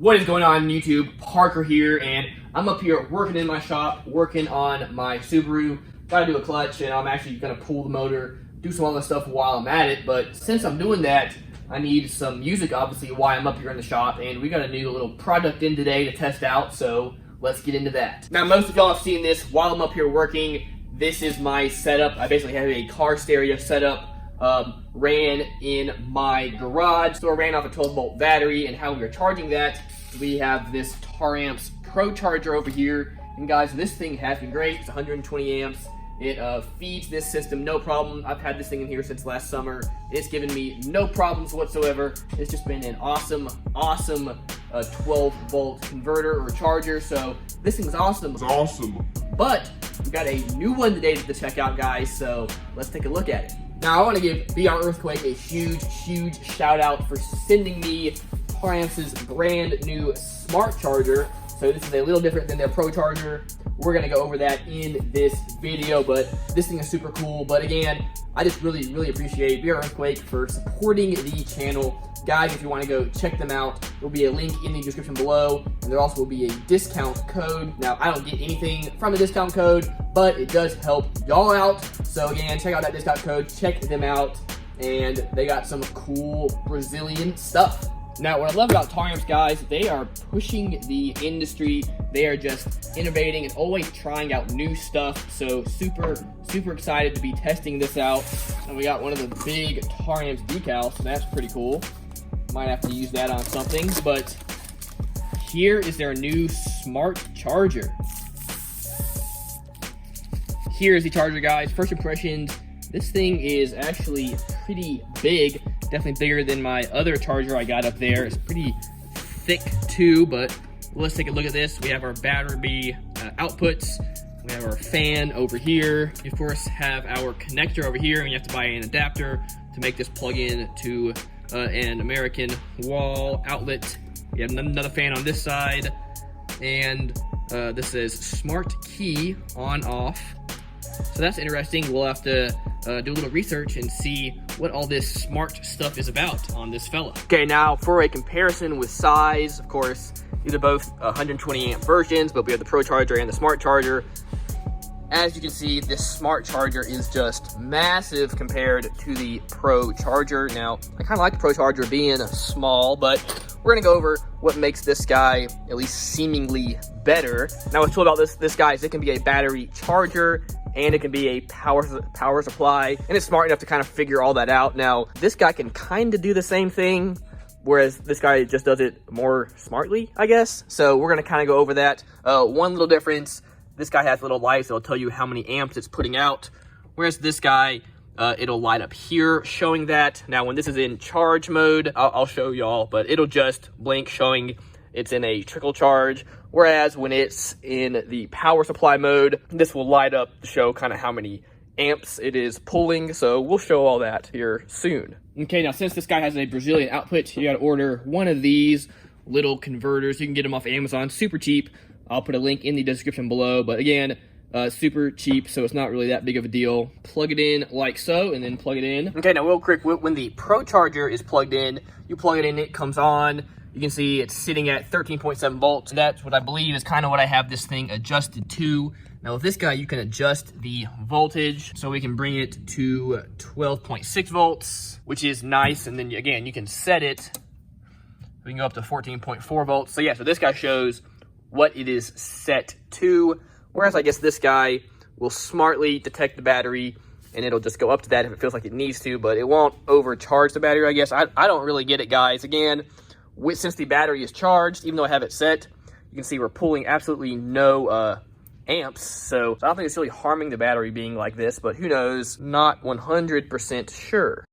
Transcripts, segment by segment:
What is going on YouTube? Parker here, and I'm up here working in my shop, working on my Subaru. Gotta do a clutch, and I'm actually gonna pull the motor, do some other stuff while I'm at it. But since I'm doing that, I need some music, obviously, while I'm up here in the shop, and we got a new little product in today to test out, so let's get into that. Now, most of y'all have seen this while I'm up here working. This is my setup. I basically have a car stereo setup. Ran in my garage, so I ran off a 12-volt battery, and how we are charging that, we have this Taramps Pro Charger over here, and guys, this thing has been great. It's 120 amps. It feeds this system no problem. I've had this thing in here since last summer. It's given me no problems whatsoever. It's just been an awesome 12-volt converter or charger, so this thing is awesome. It's awesome. But we got a new one today to check out, guys, so let's take a look at it. Now, I want to give BR Earthquake a huge shout out for sending me Taramps' brand new smart charger. So this is a little different than their Pro Charger. We're going to go over that in this video, but this thing is super cool. But again, I just really appreciate BR Earthquake for supporting the channel. Guys, if you want to go check them out, there will be a link in the description below, and there also will be a discount code. Now, I don't get anything from the discount code, but it does help y'all out. So again, check out that discount code, check them out, and they got some cool Brazilian stuff. Now, what I love about Taramps, guys, they are pushing the industry. They are just innovating and always trying out new stuff. So super excited to be testing this out. And we got one of the big Taramps decals, so that's pretty cool. Might have to use that on something, but here is their new smart charger. Here is the charger, guys. First impressions, this thing is actually pretty big. Definitely bigger than my other charger I got up there. It's pretty thick too, but let's take a look at this. We have our battery outputs. We have our fan over here. We, of course, have our connector over here, and you have to buy an adapter to make this plug in to an American wall outlet. We have another fan on this side, and this says smart key on off. So that's interesting. We'll have to do a little research and see what all this smart stuff is about on this fella. Okay, now for a comparison with size, of course, these are both 120 amp versions, but we have the Pro Charger and the Smart Charger. As you can see, this Smart Charger is just massive compared to the Pro Charger. Now, I kind of like the Pro Charger being small, but we're gonna go over what makes this guy at least seemingly better. Now, what's cool about this guy is it can be a battery charger, and it can be a power supply, and it's smart enough to kind of figure all that out. Now, this guy can kind of do the same thing, whereas this guy just does it more smartly, I guess. So we're gonna kind of go over that. One little difference, this guy has little lights that'll tell you how many amps it's putting out, whereas this guy, it'll light up here showing that. Now, when this is in charge mode, I'll show y'all, but it'll just blink showing it's in a trickle charge, whereas when it's in the power supply mode, this will light up to show kind of how many amps it is pulling. So we'll show all that here soon. Okay, now since this guy has a Brazilian output, you got to order one of these little converters. You can get them off Amazon, super cheap. I'll put a link in the description below, but again, super cheap, so it's not really that big of a deal. Plug it in like so, and then plug it in. Okay, now real quick, when the Pro Charger is plugged in, you plug it in, it comes on. You can see it's sitting at 13.7 volts. That's what I believe is kind of what I have this thing adjusted to. Now with this guy, you can adjust the voltage, so we can bring it to 12.6 volts, which is nice. And then again, you can set it. We can go up to 14.4 volts. So yeah, so this guy shows what it is set to. Whereas I guess this guy will smartly detect the battery, and it'll just go up to that if it feels like it needs to, but it won't overcharge the battery, I guess. I don't really get it, guys. Again, since the battery is charged, even though I have it set, you can see we're pulling absolutely no amps. So I don't think it's really harming the battery being like this, but who knows? Not 100% sure.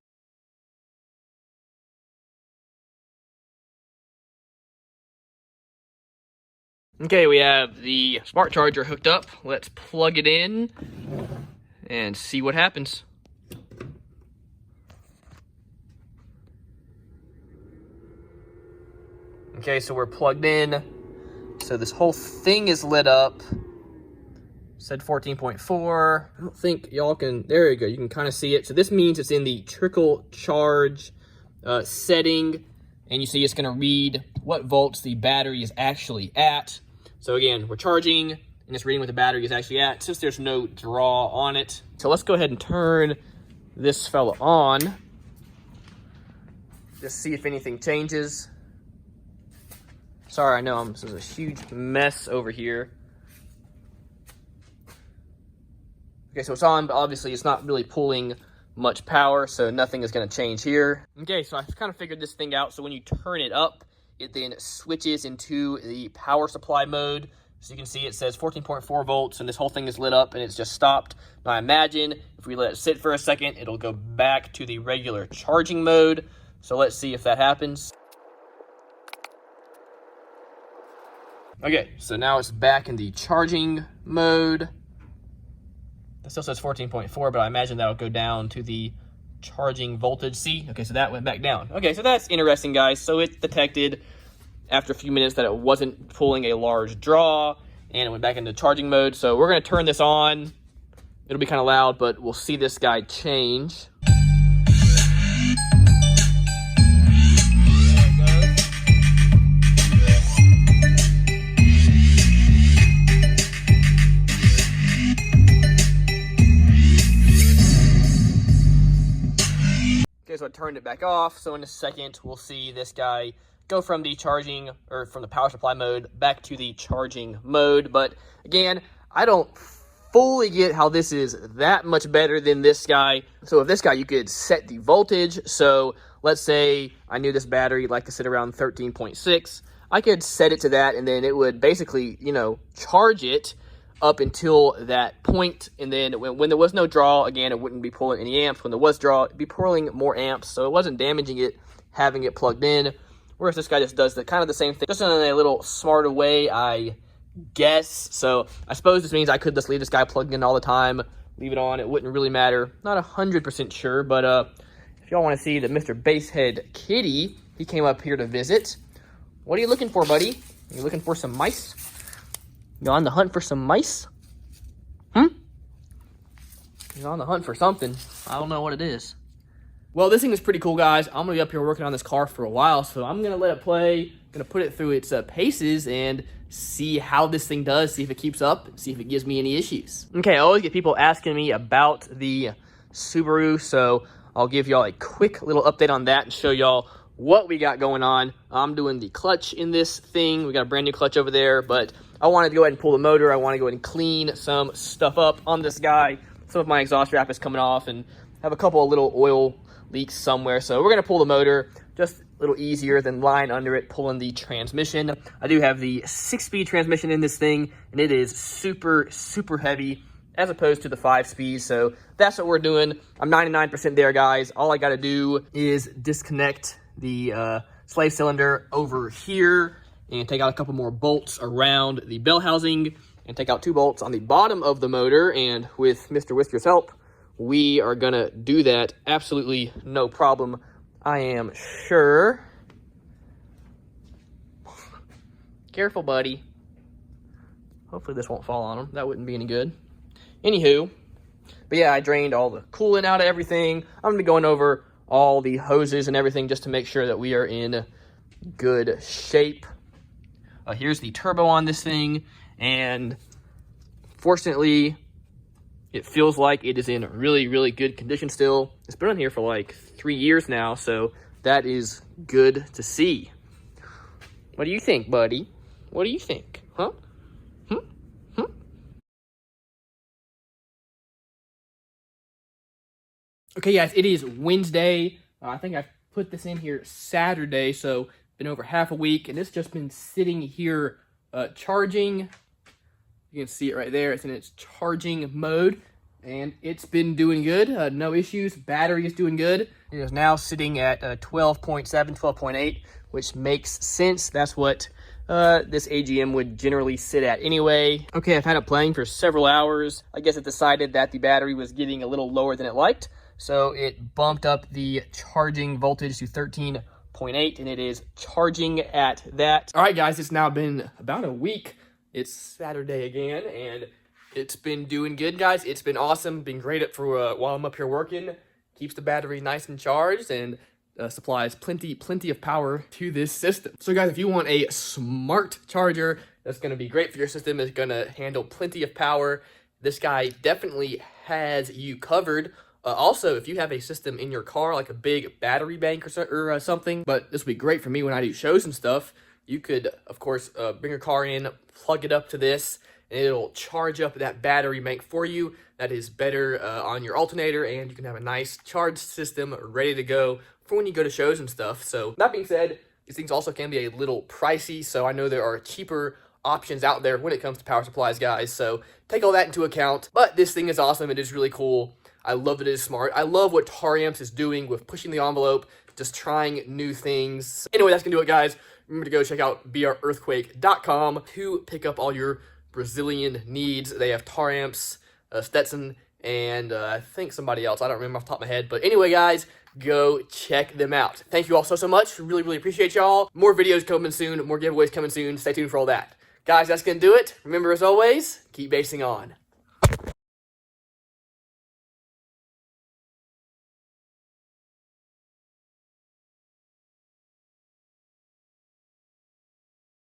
Okay, we have the smart charger hooked up. Let's plug it in and see what happens. Okay, so we're plugged in. So this whole thing is lit up. Said 14.4. I don't think y'all can, there you go. You can kind of see it. So this means it's in the trickle charge setting. And you see it's going to read what volts the battery is actually at. So again, we're charging, and it's reading what the battery is actually at, since there's no draw on it. So let's go ahead and turn this fella on. Just see if anything changes. Sorry, I know this is a huge mess over here. Okay, so it's on, but obviously it's not really pulling much power, so nothing is going to change here. Okay, so I kind of figured this thing out. So when you turn it up, it then switches into the power supply mode. So you can see it says 14.4 volts, and this whole thing is lit up, and it's just stopped. Now I imagine if we let it sit for a second, it'll go back to the regular charging mode. So let's see if that happens. Okay, so now it's back in the charging mode. It still says 14.4, but I imagine that'll go down to the charging voltage. See? Okay, so that went back down. Okay, so that's interesting, guys. So it detected after a few minutes that it wasn't pulling a large draw, and it went back into charging mode. So we're going to turn this on. It'll be kind of loud, but we'll see this guy change. So I turned it back off. So in a second, we'll see this guy go from the charging, or from the power supply mode, back to the charging mode. But again, I don't fully get how this is that much better than this guy. So with this guy, you could set the voltage. So let's say I knew this battery liked to sit around 13.6. I could set it to that, and then it would basically, you know, charge it up until that point, and then when there was no draw, again, it wouldn't be pulling any amps. When there was draw, it'd be pulling more amps, so it wasn't damaging it having it plugged in. Whereas this guy just does kind of the same thing, just in a little smarter way, I guess. So I suppose this means I could just leave this guy plugged in all the time, leave it on, it wouldn't really matter. Not 100% sure, but if y'all want to see that Mr. Basehead Kitty, he came up here to visit. What are you looking for, buddy? Are you looking for some mice? You on the hunt for some mice? You're on the hunt for something. I don't know what it is. Well, this thing is pretty cool, guys. I'm going to be up here working on this car for a while, so I'm going to let it play. Going to put it through its paces and see how this thing does, see if it keeps up, see if it gives me any issues. Okay, I always get people asking me about the Subaru, so I'll give y'all a quick little update on that and show y'all what we got going on. I'm doing the clutch in this thing. We got a brand new clutch over there, but I wanted to go ahead and pull the motor. I want to go ahead and clean some stuff up on this guy. Some of my exhaust wrap is coming off, and have a couple of little oil leaks somewhere. So we're going to pull the motor, just a little easier than lying under it, pulling the transmission. I do have the 6-speed transmission in this thing, and it is super, super heavy as opposed to the 5-speed. So that's what we're doing. I'm 99% there, guys. All I got to do is disconnect the slave cylinder over here and take out a couple more bolts around the bell housing and take out 2 bolts on the bottom of the motor. And with Mr. Whisker's help, we are gonna do that absolutely no problem, I am sure. Careful, buddy. Hopefully this won't fall on him. That wouldn't be any good. Anywho, but yeah, I drained all the coolant out of everything. I'm gonna be going over all the hoses and everything just to make sure that we are in good shape. Here's the turbo on this thing, and fortunately, it feels like it is in really, really good condition still. It's been on here for like 3 years now, so that is good to see. What do you think, buddy? What do you think? Huh? Okay, guys, it is Wednesday. I think I put this in here Saturday, so been over half a week, and it's just been sitting here charging. You can see it right there. It's in its charging mode, and it's been doing good. No issues. Battery is doing good. It is now sitting at 12.7, 12.8, which makes sense. That's what this AGM would generally sit at anyway. Okay, I've had it playing for several hours. I guess it decided that the battery was getting a little lower than it liked, so it bumped up the charging voltage to 13.8, and it is charging at that. All right, guys, it's now been about a week. It's Saturday again, and it's been doing good, guys. It's been awesome. Been great for while I'm up here working. Keeps the battery nice and charged, and supplies plenty of power to this system. So guys, if you want a smart charger that's going to be great for your system, is going to handle plenty of power, this guy definitely has you covered. Also, if you have a system in your car, like a big battery bank or something, but this would be great for me when I do shows and stuff, you could, of course, bring your car in, plug it up to this, and it'll charge up that battery bank for you. That is better on your alternator, and you can have a nice charge system ready to go for when you go to shows and stuff. So that being said, these things also can be a little pricey, so I know there are cheaper options out there when it comes to power supplies, guys. So take all that into account. But this thing is awesome. It is really cool. I love that it is smart. I love what Taramps is doing with pushing the envelope, just trying new things. Anyway, that's going to do it, guys. Remember to go check out brearthquake.com to pick up all your Brazilian needs. They have Taramps, Stetson, and I think somebody else. I don't remember off the top of my head. But anyway, guys, go check them out. Thank you all so much. Really appreciate y'all. More videos coming soon. More giveaways coming soon. Stay tuned for all that. Guys, that's going to do it. Remember, as always, keep basing on.